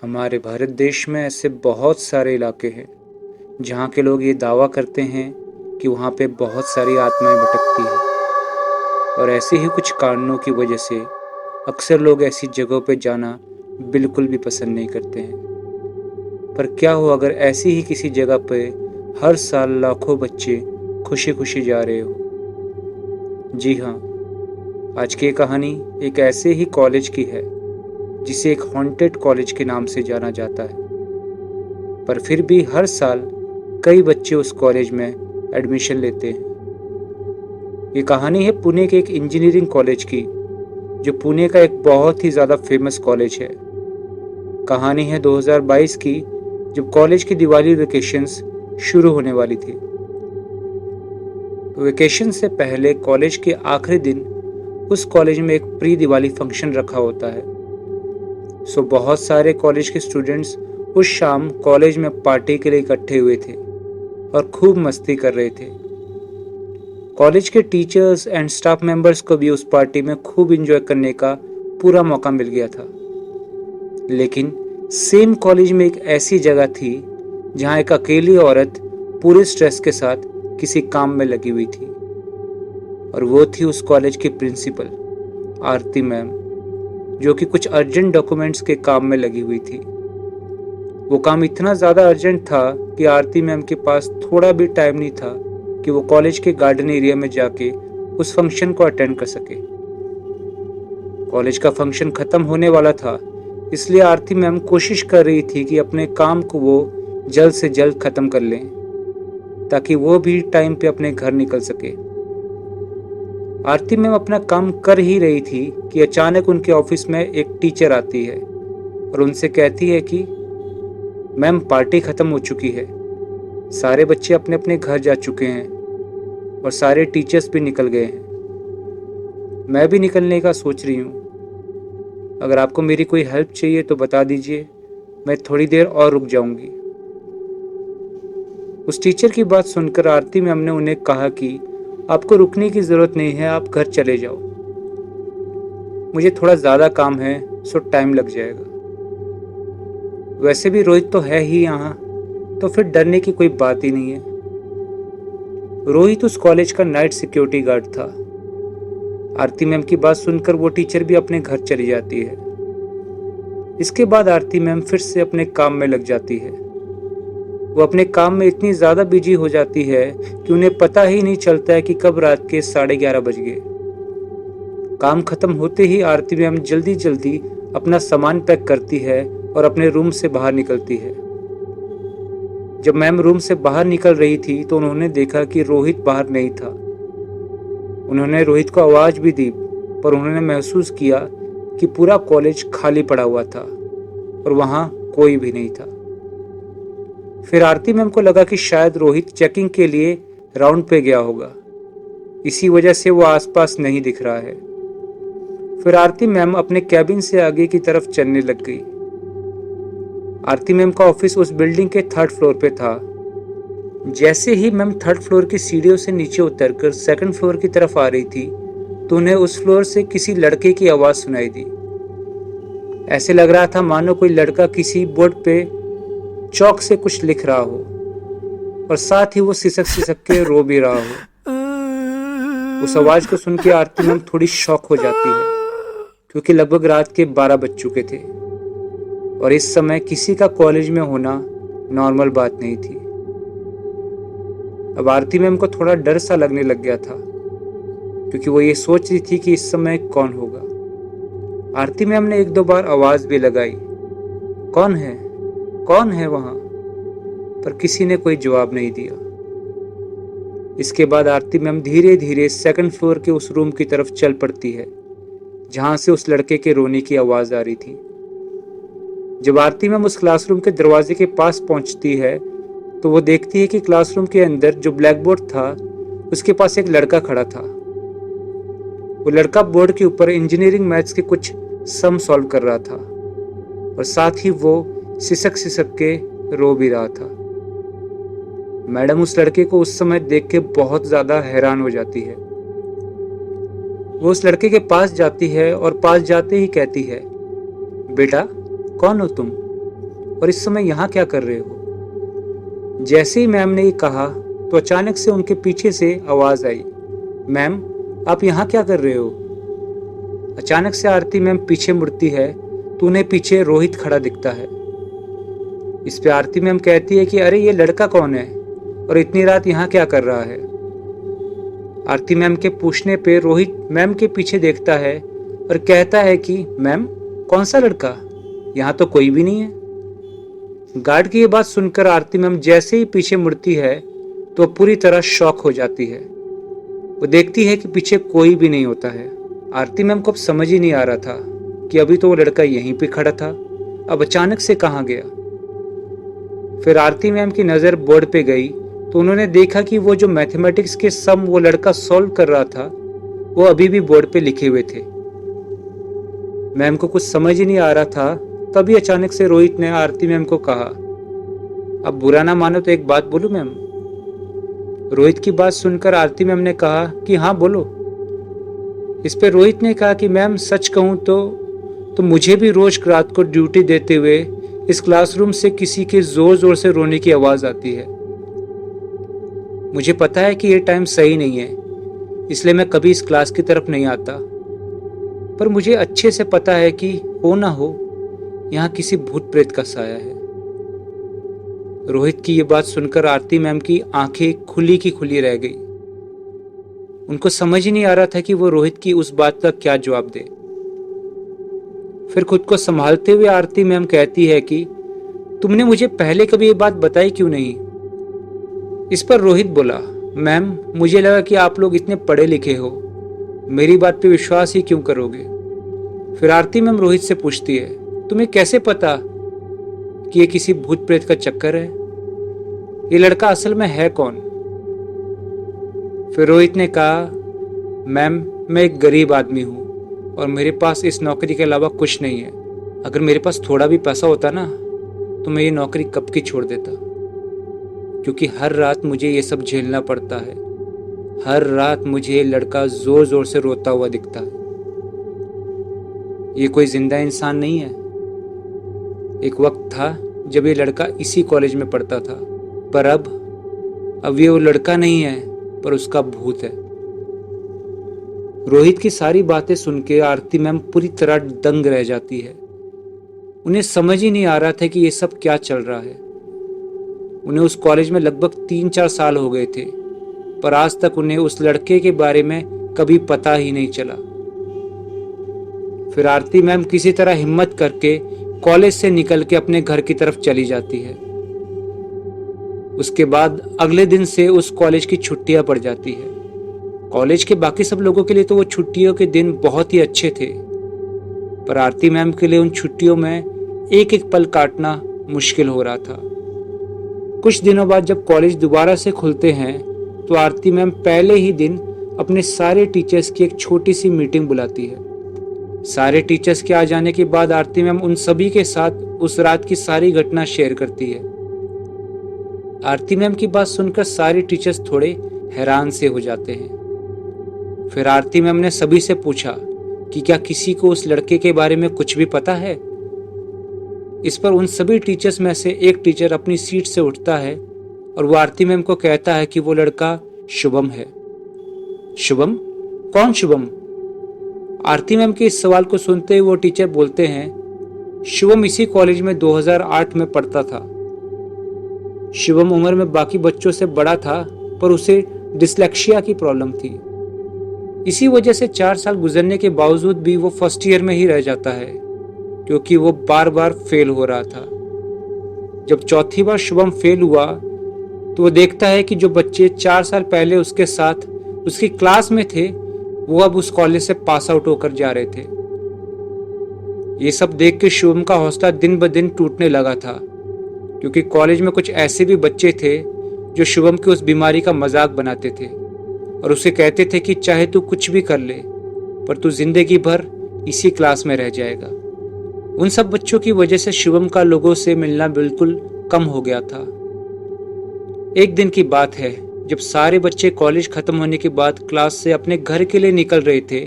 हमारे भारत देश में ऐसे बहुत सारे इलाके हैं जहाँ के लोग ये दावा करते हैं कि वहाँ पे बहुत सारी आत्माएं भटकती हैं और ऐसे ही कुछ कारणों की वजह से अक्सर लोग ऐसी जगहों पे जाना बिल्कुल भी पसंद नहीं करते हैं। पर क्या हो अगर ऐसी ही किसी जगह पे हर साल लाखों बच्चे खुशी खुशी जा रहे हो। जी हाँ, आज की ये कहानी एक ऐसे ही कॉलेज की है जिसे एक हॉन्टेड कॉलेज के नाम से जाना जाता है, पर फिर भी हर साल कई बच्चे उस कॉलेज में एडमिशन लेते हैं। ये कहानी है पुणे के एक इंजीनियरिंग कॉलेज की, जो पुणे का एक बहुत ही ज़्यादा फेमस कॉलेज है। कहानी है 2022 की, जब कॉलेज की दिवाली वेकेशंस शुरू होने वाली थी। वेकेशन से पहले कॉलेज के आखिरी दिन उस कॉलेज में एक प्री दिवाली फंक्शन रखा होता है। सो बहुत सारे कॉलेज के स्टूडेंट्स उस शाम कॉलेज में पार्टी के लिए इकट्ठे हुए थे और खूब मस्ती कर रहे थे। कॉलेज के टीचर्स एंड स्टाफ मेंबर्स को भी उस पार्टी में खूब एंजॉय करने का पूरा मौका मिल गया था। लेकिन सेम कॉलेज में एक ऐसी जगह थी जहां एक अकेली औरत पूरे स्ट्रेस के साथ किसी काम में लगी हुई थी, और वो थी उस कॉलेज की प्रिंसिपल आरती मैम, जो कि कुछ अर्जेंट डॉक्यूमेंट्स के काम में लगी हुई थी। वो काम इतना ज़्यादा अर्जेंट था कि आरती मैम के पास थोड़ा भी टाइम नहीं था कि वो कॉलेज के गार्डन एरिया में जाके उस फंक्शन को अटेंड कर सके। कॉलेज का फंक्शन खत्म होने वाला था, इसलिए आरती मैम कोशिश कर रही थी कि अपने काम को वो जल्द से जल्द खत्म कर लें, ताकि वो भी टाइम पे अपने घर निकल सके। आरती मैम अपना काम कर ही रही थी कि अचानक उनके ऑफिस में एक टीचर आती है और उनसे कहती है कि मैम, पार्टी खत्म हो चुकी है, सारे बच्चे अपने अपने घर जा चुके हैं और सारे टीचर्स भी निकल गए हैं। मैं भी निकलने का सोच रही हूँ। अगर आपको मेरी कोई हेल्प चाहिए तो बता दीजिए, मैं थोड़ी देर और रुक जाऊंगी। उस टीचर की बात सुनकर आरती मैम ने उन्हें कहा कि आपको रुकने की ज़रूरत नहीं है, आप घर चले जाओ। मुझे थोड़ा ज़्यादा काम है, सो टाइम लग जाएगा। वैसे भी रोहित तो है ही यहाँ, तो फिर डरने की कोई बात ही नहीं है। रोहित उस कॉलेज का नाइट सिक्योरिटी गार्ड था। आरती मैम की बात सुनकर वो टीचर भी अपने घर चली जाती है। इसके बाद आरती मैम फिर से अपने काम में लग जाती है। वो अपने काम में इतनी ज़्यादा बिजी हो जाती है कि उन्हें पता ही नहीं चलता है कि कब रात के 11:30 बज गए। काम खत्म होते ही आरती मैम जल्दी जल्दी अपना सामान पैक करती है और अपने रूम से बाहर निकलती है। जब मैम रूम से बाहर निकल रही थी तो उन्होंने देखा कि रोहित बाहर नहीं था। उन्होंने रोहित को आवाज़ भी दी, पर उन्होंने महसूस किया कि पूरा कॉलेज खाली पड़ा हुआ था और वहाँ कोई भी नहीं था। फिर आरती मैम को लगा कि शायद रोहित चेकिंग के लिए राउंड पे गया होगा, इसी वजह से वो आसपास नहीं दिख रहा है। फिर आरती मैम अपने कैबिन से आगे की तरफ चलने लग गई। आरती मैम का ऑफिस उस बिल्डिंग के 3rd फ्लोर पे था। जैसे ही मैम 3rd फ्लोर की सीढ़ियों से नीचे उतरकर 2nd फ्लोर की तरफ आ रही थी तो उन्हें उस फ्लोर से किसी लड़के की आवाज़ सुनाई दी। ऐसे लग रहा था मानो कोई लड़का किसी बोर्ड पे चौक से कुछ लिख रहा हो और साथ ही वो सिसक सिसक के रो भी रहा हो। उस आवाज़ को सुन के आरती मैम थोड़ी शॉक हो जाती है, क्योंकि लगभग रात के 12 बज चुके थे और इस समय किसी का कॉलेज में होना नॉर्मल बात नहीं थी। अब आरती मैम को थोड़ा डर सा लगने लग गया था, क्योंकि वो ये सोच रही थी कि इस समय कौन होगा। आरती मैम ने 1-2 बार आवाज़ भी लगाई, कौन है, कौन है वहाँ, पर किसी ने कोई जवाब नहीं दिया। इसके बाद आरती मैम धीरे धीरे 2nd फ्लोर के उस रूम की तरफ चल पड़ती है जहाँ से उस लड़के के रोने की आवाज़ आ रही थी। जब आरती मैम उस क्लासरूम के दरवाजे के पास पहुंचती है तो वो देखती है कि क्लासरूम के अंदर जो ब्लैक बोर्ड था उसके पास एक लड़का खड़ा था। वो लड़का बोर्ड के ऊपर इंजीनियरिंग मैथ्स के कुछ सम सॉल्व कर रहा था और साथ ही वो सिसक सिसक के रो भी रहा था। मैडम उस लड़के को उस समय देख के बहुत ज़्यादा हैरान हो जाती है। वो उस लड़के के पास जाती है और पास जाते ही कहती है, बेटा कौन हो तुम, और इस समय यहाँ क्या कर रहे हो? जैसे ही मैम ने ये कहा तो अचानक से उनके पीछे से आवाज आई, मैम आप यहाँ क्या कर रहे हो? अचानक से आरती मैम पीछे मुड़ती है तो उन्हें पीछे रोहित खड़ा दिखता है। इस पे आरती मैम कहती है कि अरे ये लड़का कौन है और इतनी रात यहाँ क्या कर रहा है? आरती मैम के पूछने पे रोहित मैम के पीछे देखता है और कहता है कि मैम कौन सा लड़का, यहाँ तो कोई भी नहीं है। गार्ड की ये बात सुनकर आरती मैम जैसे ही पीछे मुड़ती है तो पूरी तरह शॉक हो जाती है। वो देखती है कि पीछे कोई भी नहीं होता है। आरती मैम को अब समझ ही नहीं आ रहा था कि अभी तो वो लड़का यहीं पे खड़ा था, अब अचानक से कहाँ गया। फिर आरती मैम की नज़र बोर्ड पे गई तो उन्होंने देखा कि वो जो मैथमेटिक्स के सम वो लड़का सॉल्व कर रहा था वो अभी भी बोर्ड पे लिखे हुए थे। मैम को कुछ समझ ही नहीं आ रहा था। तभी अचानक से रोहित ने आरती मैम को कहा, अब बुरा ना मानो तो एक बात बोलूं मैम? रोहित की बात सुनकर आरती मैम ने कहा कि हाँ बोलो। इस पे रोहित ने कहा कि मैम सच कहूं तो मुझे भी रोज रात को ड्यूटी देते हुए इस क्लासरूम से किसी के जोर जोर से रोने की आवाज आती है। मुझे पता है कि ये टाइम सही नहीं है, इसलिए मैं कभी इस क्लास की तरफ नहीं आता, पर मुझे अच्छे से पता है कि हो ना हो यहाँ किसी भूत प्रेत का साया है। रोहित की ये बात सुनकर आरती मैम की आंखें खुली की खुली रह गई। उनको समझ ही नहीं आ रहा था कि वो रोहित की उस बात का क्या जवाब दे। फिर खुद को संभालते हुए आरती मैम कहती है कि तुमने मुझे पहले कभी ये बात बताई क्यों नहीं? इस पर रोहित बोला, मैम मुझे लगा कि आप लोग इतने पढ़े लिखे हो, मेरी बात पे विश्वास ही क्यों करोगे? फिर आरती मैम रोहित से पूछती है, तुम्हें कैसे पता कि ये किसी भूत प्रेत का चक्कर है? ये लड़का असल में है कौन? फिर रोहित ने कहा, मैम मैं एक गरीब आदमी हूँ और मेरे पास इस नौकरी के अलावा कुछ नहीं है। अगर मेरे पास थोड़ा भी पैसा होता ना तो मैं ये नौकरी कब की छोड़ देता, क्योंकि हर रात मुझे ये सब झेलना पड़ता है। हर रात मुझे ये लड़का जोर जोर से रोता हुआ दिखता है। ये कोई जिंदा इंसान नहीं है। एक वक्त था जब ये लड़का इसी कॉलेज में पढ़ता था, पर अब ये वो लड़का नहीं है पर उसका भूत है। रोहित की सारी बातें सुन के आरती मैम पूरी तरह दंग रह जाती है। उन्हें समझ ही नहीं आ रहा था कि ये सब क्या चल रहा है। उन्हें उस कॉलेज में लगभग 3-4 साल हो गए थे, पर आज तक उन्हें उस लड़के के बारे में कभी पता ही नहीं चला। फिर आरती मैम किसी तरह हिम्मत करके कॉलेज से निकल के अपने घर की तरफ चली जाती है। उसके बाद अगले दिन से उस कॉलेज की छुट्टियां पड़ जाती है। कॉलेज के बाकी सब लोगों के लिए तो वो छुट्टियों के दिन बहुत ही अच्छे थे, पर आरती मैम के लिए उन छुट्टियों में एक एक पल काटना मुश्किल हो रहा था। कुछ दिनों बाद जब कॉलेज दोबारा से खुलते हैं तो आरती मैम पहले ही दिन अपने सारे टीचर्स की एक छोटी सी मीटिंग बुलाती है। सारे टीचर्स के आ जाने के बाद आरती मैम उन सभी के साथ उस रात की सारी घटना शेयर करती है। आरती मैम की बात सुनकर सारे टीचर्स थोड़े हैरान से हो जाते हैं। फिर आरती मैम ने सभी से पूछा कि क्या किसी को उस लड़के के बारे में कुछ भी पता है? इस पर उन सभी टीचर्स में से एक टीचर अपनी सीट से उठता है और वो आरती मैम को कहता है कि वो लड़का शुभम है। शुभम? कौन शुभम? आरती मैम के इस सवाल को सुनते ही वो टीचर बोलते हैं, शुभम इसी कॉलेज में 2008 में पढ़ता था। शुभम उम्र में बाकी बच्चों से बड़ा था, पर उसे डिसलेक्सिया की प्रॉब्लम थी। इसी वजह से 4 साल गुजरने के बावजूद भी वो फर्स्ट ईयर में ही रह जाता है, क्योंकि वो बार बार फेल हो रहा था। जब चौथी बार शुभम फेल हुआ तो वो देखता है कि जो बच्चे 4 साल पहले उसके साथ उसकी क्लास में थे वो अब उस कॉलेज से पास आउट होकर जा रहे थे। ये सब देख के शुभम का हौसला दिन ब दिन टूटने लगा था, क्योंकि कॉलेज में कुछ ऐसे भी बच्चे थे जो शुभम की उस बीमारी का मजाक बनाते थे और उसे कहते थे कि चाहे तू कुछ भी कर ले पर तू जिंदगी भर इसी क्लास में रह जाएगा। उन सब बच्चों की वजह से शुभम का लोगों से मिलना बिल्कुल कम हो गया था। एक दिन की बात है, जब सारे बच्चे कॉलेज खत्म होने के बाद क्लास से अपने घर के लिए निकल रहे थे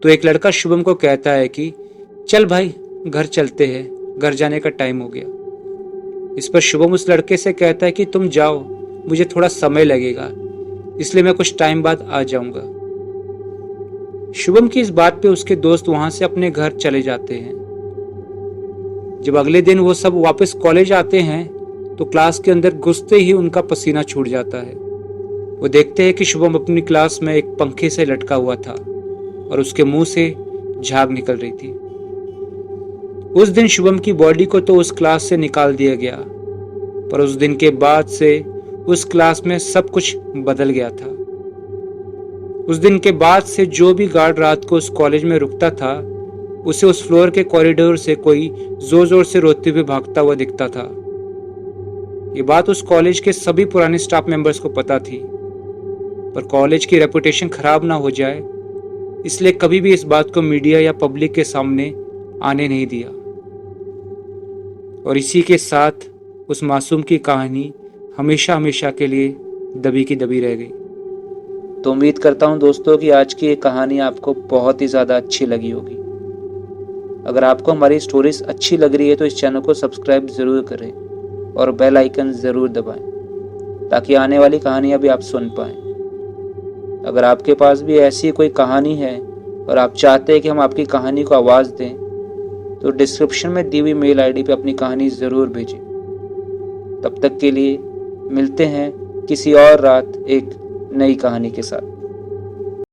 तो एक लड़का शुभम को कहता है कि चल भाई घर चलते हैं, घर जाने का टाइम हो गया। इस पर शुभम उस लड़के से कहता है कि तुम जाओ, मुझे थोड़ा समय लगेगा, इसलिए मैं कुछ टाइम बाद आ जाऊंगा। शुभम की इस बात पे उसके दोस्त वहां से अपने घर चले जाते हैं। जब अगले दिन वो सब वापस कॉलेज आते हैं तो क्लास के अंदर घुसते ही उनका पसीना छूट जाता है। वो देखते हैं कि शुभम अपनी क्लास में एक पंखे से लटका हुआ था और उसके मुंह से झाग निकल रही थी। उस दिन शुभम की बॉडी को तो उस क्लास से निकाल दिया गया, पर उस दिन के बाद से उस क्लास में सब कुछ बदल गया था। उस दिन के बाद से जो भी गार्ड रात को उस कॉलेज में रुकता था, उसे उस फ्लोर के कॉरिडोर से कोई जोर जोर से रोते हुए भागता हुआ दिखता था। ये बात उस कॉलेज के सभी पुराने स्टाफ मेंबर्स को पता थी, पर कॉलेज की रेपुटेशन खराब ना हो जाए इसलिए कभी भी इस बात को मीडिया या पब्लिक के सामने आने नहीं दिया। और इसी के साथ उस मासूम की कहानी हमेशा हमेशा के लिए दबी की दबी रह गई। तो उम्मीद करता हूँ दोस्तों कि आज की ये कहानी आपको बहुत ही ज़्यादा अच्छी लगी होगी। अगर आपको हमारी स्टोरीज अच्छी लग रही है तो इस चैनल को सब्सक्राइब ज़रूर करें और बेल आइकन ज़रूर दबाएं ताकि आने वाली कहानियाँ भी आप सुन पाएँ। अगर आपके पास भी ऐसी कोई कहानी है और आप चाहते हैं कि हम आपकी कहानी को आवाज़ दें तो डिस्क्रिप्शन में दी हुई मेल आईडी पे अपनी कहानी ज़रूर भेजें। तब तक के लिए मिलते हैं किसी और रात एक नई कहानी के साथ।